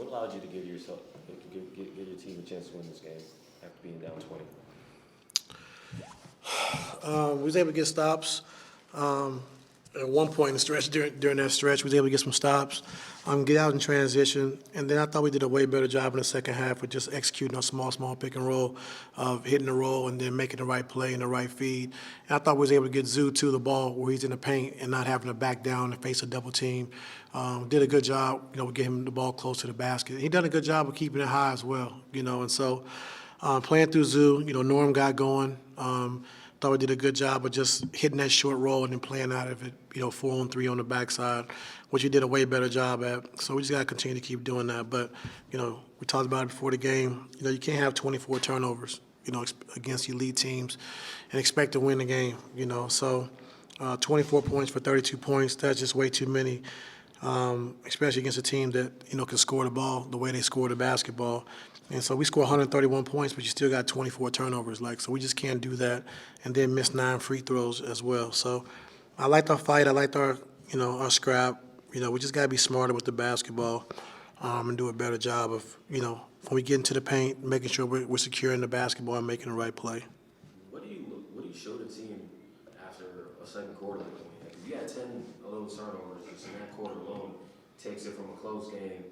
What allowed you to give your team a chance to win this game after being down 20? We was able to get stops. At one point in the stretch, during that stretch, we was able to get some stops, get out in transition, and then I thought we did a way better job in the second half with just executing a small pick and roll, of hitting the roll and then making the right play and the right feed. And I thought we was able to get Zoo to the ball where he's in the paint and not having to back down and face a double team. Did a good job, with getting him the ball close to the basket. He done a good job of keeping it high as well, and so playing through Zoo, Norm got going. Thought we did a good job of just hitting that short roll and then playing out of it, 4-on-3 on the backside, which we did a way better job at. So we just got to continue to keep doing that. But, we talked about it before the game. You can't have 24 turnovers, against elite teams and expect to win the game, So 24 points for 32 points, that's just way too many, especially against a team that, can score the ball the way they score the basketball. And so we score 131 points, but you still got 24 turnovers. So we just can't do that, and then miss 9 free throws as well. So I liked our fight. I liked our, our scrap. We just got to be smarter with the basketball, and do a better job of, when we get into the paint, making sure we're securing the basketball and making the right play. What do you show the team after a second quarter? Because you had 10 of those turnovers just in that quarter alone takes it from a close game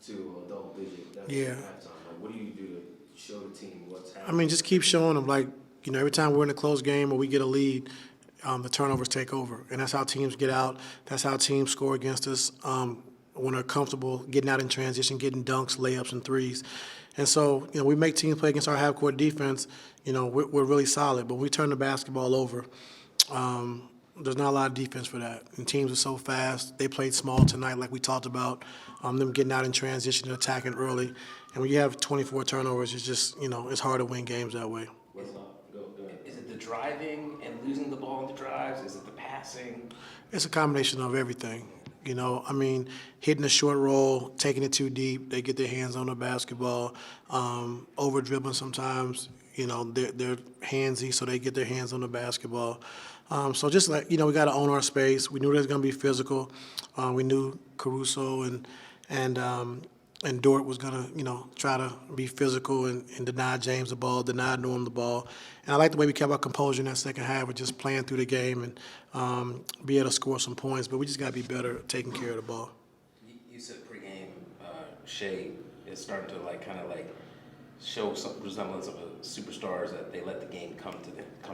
to a double digit. That's Yeah. halftime. What do you do to show the team what's happening? Just keep showing them, every time we're in a close game or we get a lead, the turnovers take over. And that's how teams get out. That's how teams score against us when they're comfortable getting out in transition, getting dunks, layups, and threes. And so, we make teams play against our half-court defense. We're really solid. But when we turn the basketball over, there's not a lot of defense for that. And teams are so fast. They played small tonight, like we talked about, them getting out in transition and attacking early. And when you have 24 turnovers, it's just, it's hard to win games that way. Is it the driving and losing the ball in the drives? Is it the passing? It's a combination of everything. Hitting a short roll, taking it too deep, they get their hands on the basketball, over dribbling sometimes. They're handsy, so they get their hands on the basketball. So just we got to own our space. We knew it was going to be physical. We knew Caruso and Dort was going to, try to be physical and deny James the ball, deny Norm the ball. And I like the way we kept our composure in that second half of just playing through the game and be able to score some points. But we just got to be better at taking care of the ball. You said pregame, Shai is starting to show some resemblance of a superstars that they let the game come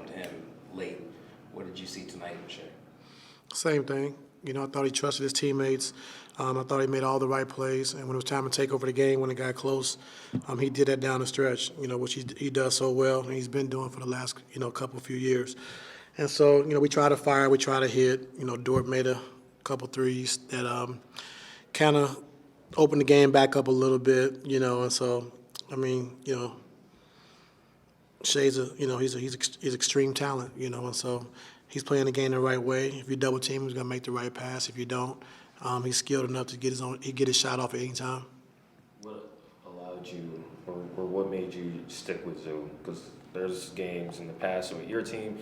to him late. What did you see tonight in Shai? Same thing. I thought he trusted his teammates. I thought he made all the right plays. And when it was time to take over the game, when it got close, he did that down the stretch, which he does so well, and he's been doing for the last, few years. And so, we try to fire, we try to hit. Dort made a couple threes that kind of opened the game back up a little bit, and so, Shai's he's extreme talent, and so he's playing the game the right way. If you double team him, he's gonna make the right pass. If you don't, he's skilled enough to get his shot off at any time. What allowed you, or what made you stick with Zoo? Because there's games in the past with your team,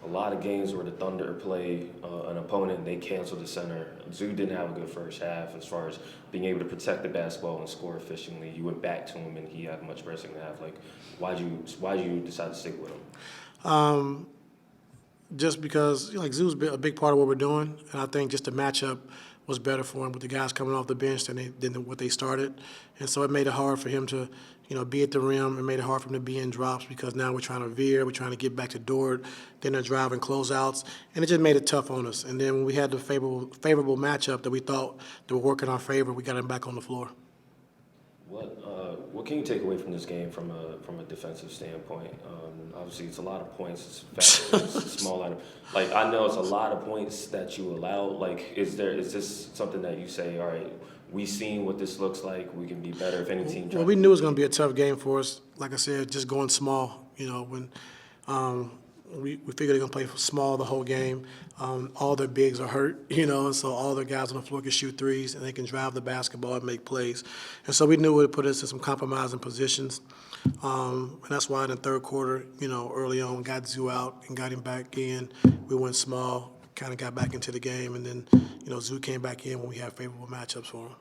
a lot of games where the Thunder play an opponent and they cancel the center. Zoo didn't have a good first half as far as being able to protect the basketball and score efficiently. You went back to him and he had much better second half. Why'd you decide to stick with him? Just because Zoo's a big part of what we're doing, and I think just the matchup was better for him with the guys coming off the bench than what they started, and so it made it hard for him to be at the rim. It made it hard for him to be in drops because now we're trying to veer, we're trying to get back to Dort, then they're driving closeouts, and it just made it tough on us. And then when we had the favorable matchup that we thought that would work in our favor, we got him back on the floor. What can you take away from this game from a defensive standpoint? Obviously, it's a lot of points. It's fast. It's a small item. I know it's a lot of points that you allow. Is this something that you say, all right, we seen what this looks like. We can be better if any team. Well, we knew it was going to be a tough game for us. Like I said, just going small. When we figured they're going to play small the whole game. All their bigs are hurt, and so all their guys on the floor can shoot threes and they can drive the basketball and make plays. And so we knew it would put us in some compromising positions. And that's why in the third quarter, early on, got Zoo out and got him back in. We went small, kind of got back into the game, and then, Zoo came back in when we had favorable matchups for him.